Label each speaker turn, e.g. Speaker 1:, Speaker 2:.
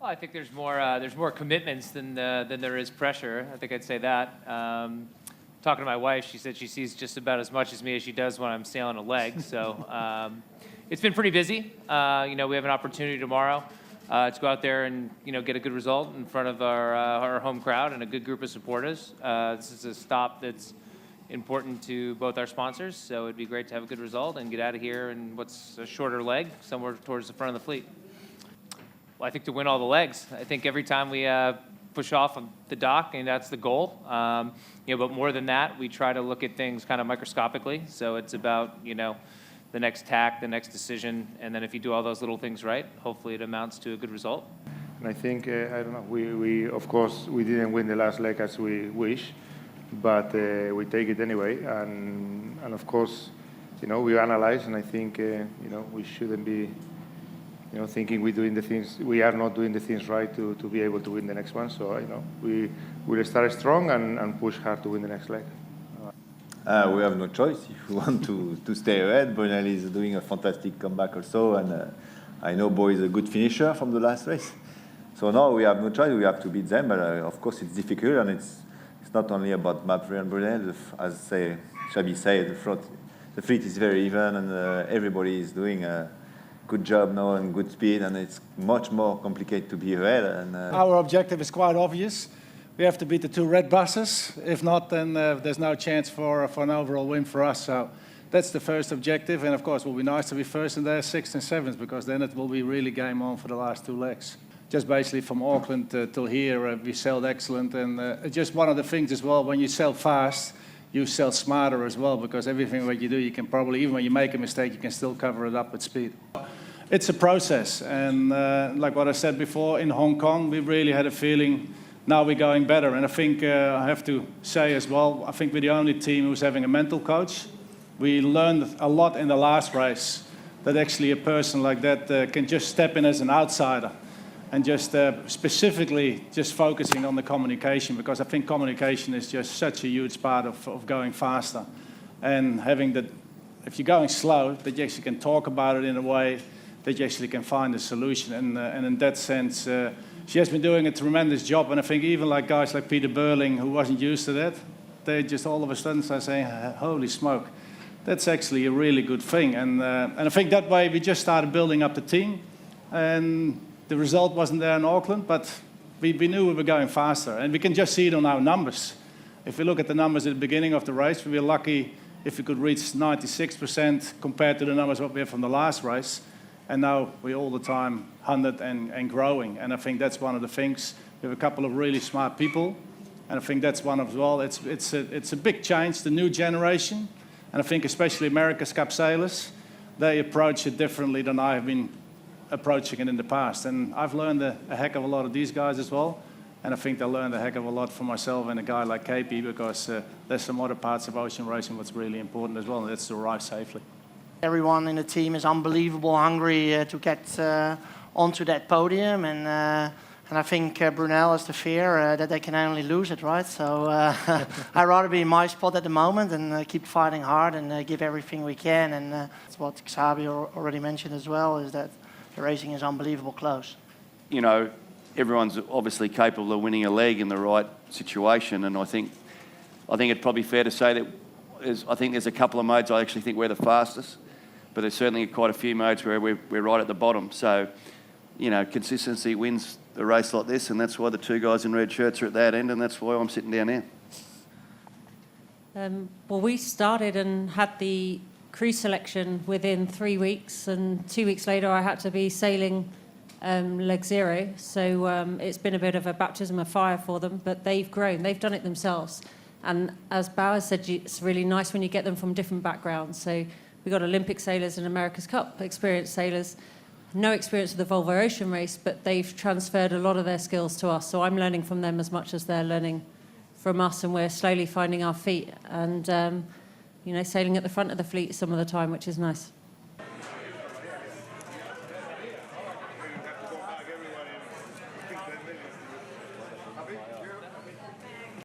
Speaker 1: Well, I think there's more commitments than there is pressure. I think I'd say that. Talking to my wife, she said she sees just about as much as me as she does when I'm sailing a leg. So it's been pretty busy. We have an opportunity tomorrow to go out there and get a good result in front of our home crowd and a good group of supporters. This is a stop that's important to both our sponsors, so it'd be great to have a good result and get out of here in what's a shorter leg, somewhere towards the front of the fleet. Well, I think to win all the legs. I think every time we push off of the dock, and that's the goal. But more than that, we try to look at things kind of microscopically. So it's about the next tack, the next decision, and then if you do all those little things right, hopefully it amounts to a good result.
Speaker 2: And I think I don't know. We of course we didn't win the last leg as we wish, but we take it anyway. And of course, we analyze, and I think we shouldn't be. Thinking we are not doing the things right to be able to win the next one. So we will start strong and push hard to win the next leg.
Speaker 3: We have no choice if we want to stay ahead. Brunel is doing a fantastic comeback also, and I know Bouwe is a good finisher from the last race. So now we have no choice. We have to beat them, but of course it's difficult, and it's not only about Mapfre and Brunel. As Xabi said, the fleet is very even, and everybody is doing a good job now and good speed, and it's much more complicated to be ahead. And
Speaker 4: our objective is quite obvious. We have to beat the two red buses. If not, then there's no chance for an overall win for us. So that's the first objective. And of course, it will be nice to be first in their 6th and 7th, because then it will be really game on for the last two legs. Just basically from Auckland till here, we sailed excellent. And just one of the things as well, when you sail fast, you sail smarter as well, because everything what you do, you can probably, even when you make a mistake, you can still cover it up with speed. It's a process, and like what I said before, in Hong Kong, we really had a feeling now we're going better. And I think I have to say as well, I think we're the only team who's having a mental coach. We learned a lot in the last race, that actually a person like that can just step in as an outsider and just specifically just focusing on the communication, because I think communication is just such a huge part of going faster. And having that, if you're going slow, that you actually can talk about it in a way that you actually can find a solution. And in that sense, she has been doing a tremendous job. And I think even like guys like Peter Burling, who wasn't used to that, they just all of a sudden start saying, holy smoke, that's actually a really good thing. And I think that way we just started building up the team. And the result wasn't there in Auckland, but we knew we were going faster. And we can just see it on our numbers. If we look at the numbers at the beginning of the race, we were lucky if we could reach 96% compared to the numbers what we had from the last race. And now we're all the time 100 and growing. And I think that's one of the things. We have a couple of really smart people. And I think that's one as well. It's a big change, the new generation. And I think especially America's Cup sailors, they approach it differently than I have been approaching it in the past. And I've learned a heck of a lot of these guys as well. And I think they learned a heck of a lot from myself and a guy like KP, because there's some other parts of ocean racing what's really important as well, and that's to arrive safely.
Speaker 5: Everyone in the team is unbelievable hungry to get onto that podium, and I think Brunel has the fear that they can only lose it, right? So I'd rather be in my spot at the moment and keep fighting hard and give everything we can. And that's what Xabi already mentioned as well, is that the racing is unbelievable close.
Speaker 6: Everyone's obviously capable of winning a leg in the right situation, and I think it's probably fair to say that I think there's a couple of modes I actually think we're the fastest. But there's certainly quite a few modes where we're right at the bottom. So, consistency wins a race like this, and that's why the two guys in red shirts are at that end, and that's why I'm sitting down here.
Speaker 7: Well, we started and had the crew selection within 3 weeks, and 2 weeks later I had to be sailing leg 0. So it's been a bit of a baptism of fire for them, but they've grown. They've done it themselves. And as Bouwe said, it's really nice when you get them from different backgrounds. So we've got Olympic sailors and America's Cup experienced sailors. No experience with the Volvo Ocean race, but they've transferred a lot of their skills to us. So I'm learning from them as much as they're learning from us, and we're slowly finding our feet and, sailing at the front of the fleet some of the time, which is nice.